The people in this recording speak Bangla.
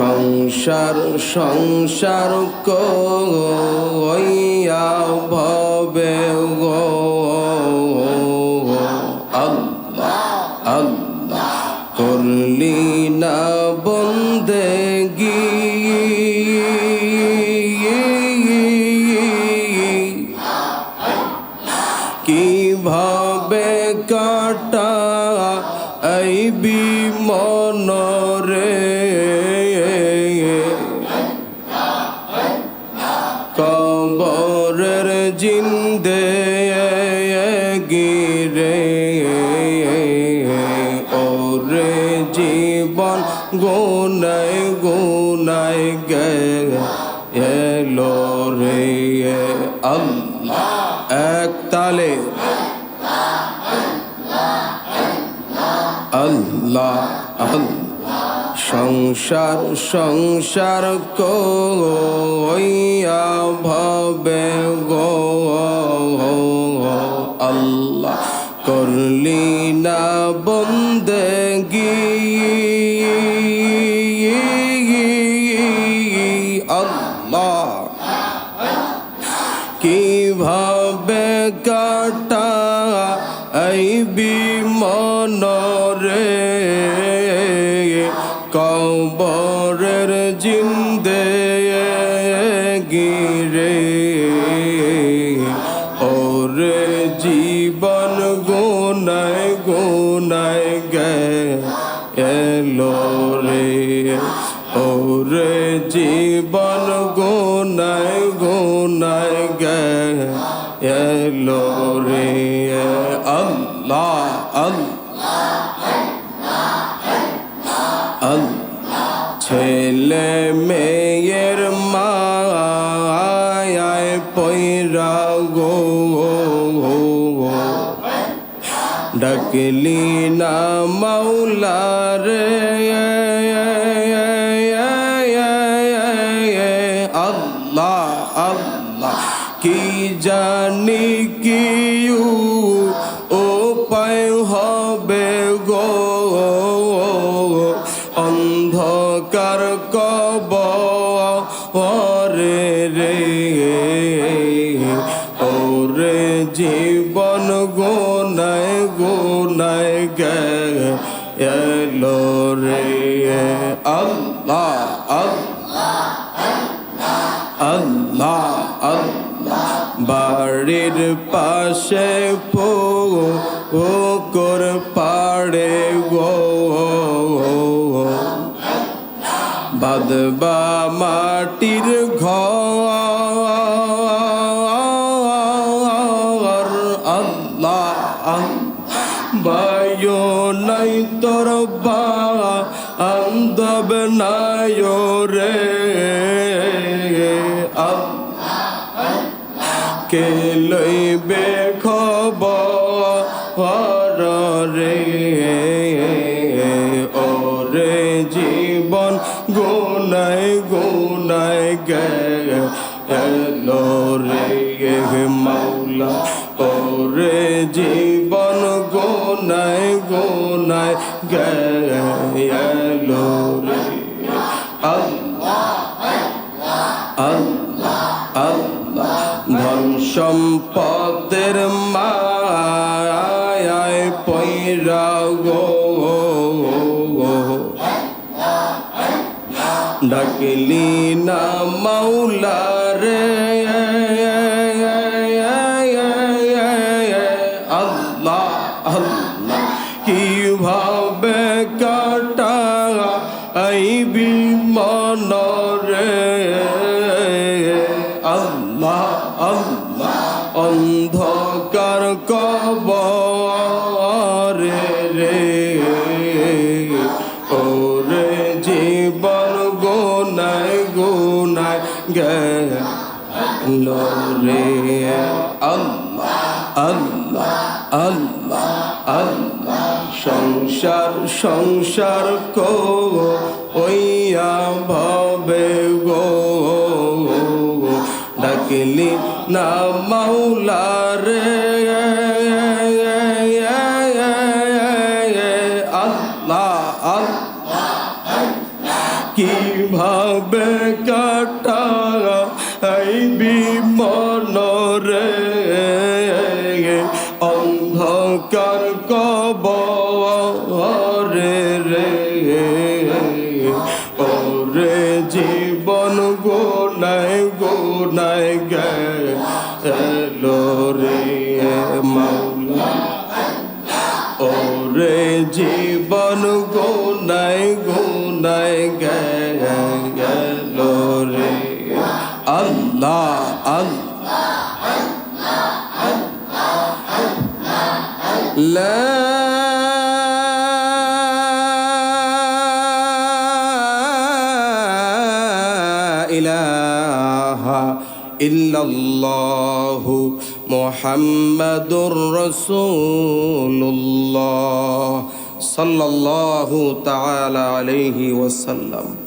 সংসার সংসার কইয়া ভবে গো আল্লাহ আল্লাহ করলি না বন্দেগি কিভাবে কাটা আইবি মনরে কবরের জিন্দে গিরে ওরে জীবন গুনাই গুনাই গেলো রে আল্লাহ এক তালে আল্লাহ আল্লাহ সংসার সংসার কইয়া ভবে গো আল্লাহ করলি না বন্দেগি আল্লাহ কিভাবে কাটা আইবি মনরে কবরের জিন্দে গিরে ওরে জীবন গুনাই গুনাই গেলো রে ওরে জীবন গুনাই গুনাই গেলো রে আল্লাহ আল্লাহ ছেলে মেয়ের মায়ায় পয়রা গো ডাকলি না মাওলা রে আল্লাহ আল্লাহ কি জানি কি উপায় হবে গো অন্ধকার কবরে রে ওরে জীবন গুনাই গুনাই গেলো রে আল্লাহ আল্লাহ আল্লাহ আল্লাহ বাড়ির পাশে পুকুর পাড়ে গো বাঁধবা মাটির ঘর আল্লাহ বায়ো নাই তোর বান্ধব নাই রে কে লইবে খবর রে ওরে জীবন গুনাই গুনাই গেলো রে মাওলা ওরে জীবন গুনাই গুনাই গেলো রে আল্লাহ আল্লাহ আল্লাহ ধন সম্পদের মায়ায় পয়রা গো ডাকলি না মাওলা রে আল্লাহ আল্লাহ কিভাবে কাটা আইবি মনরে আল্লাহ আল্লাহ অন্ধকার কবরে রে ওরে জীবন গুনাই গুনাই গেলো রে আল্লাহ আল্লাহ আল্লাহ আল্লাহ সংসার সংসার কইয়া ভবে গো ডাকলি না মাওলা রে আল্লাহ আল্লাহ কি কিভাবে কাটাইবি মনরে অন্ধকার কবরে রে ওরে জীবন গোনায় গোনায় গেল রে মাওলা ওরে জীবন গোনায় গোনায় গেল রে আল্লাহ লা ইলাহা ইল্লাল্লাহু মুহাম্মাদুর রাসূলুল্লাহ সাল্লাল্লাহু তাআলা আলাইহি ওয়াসাল্লাম।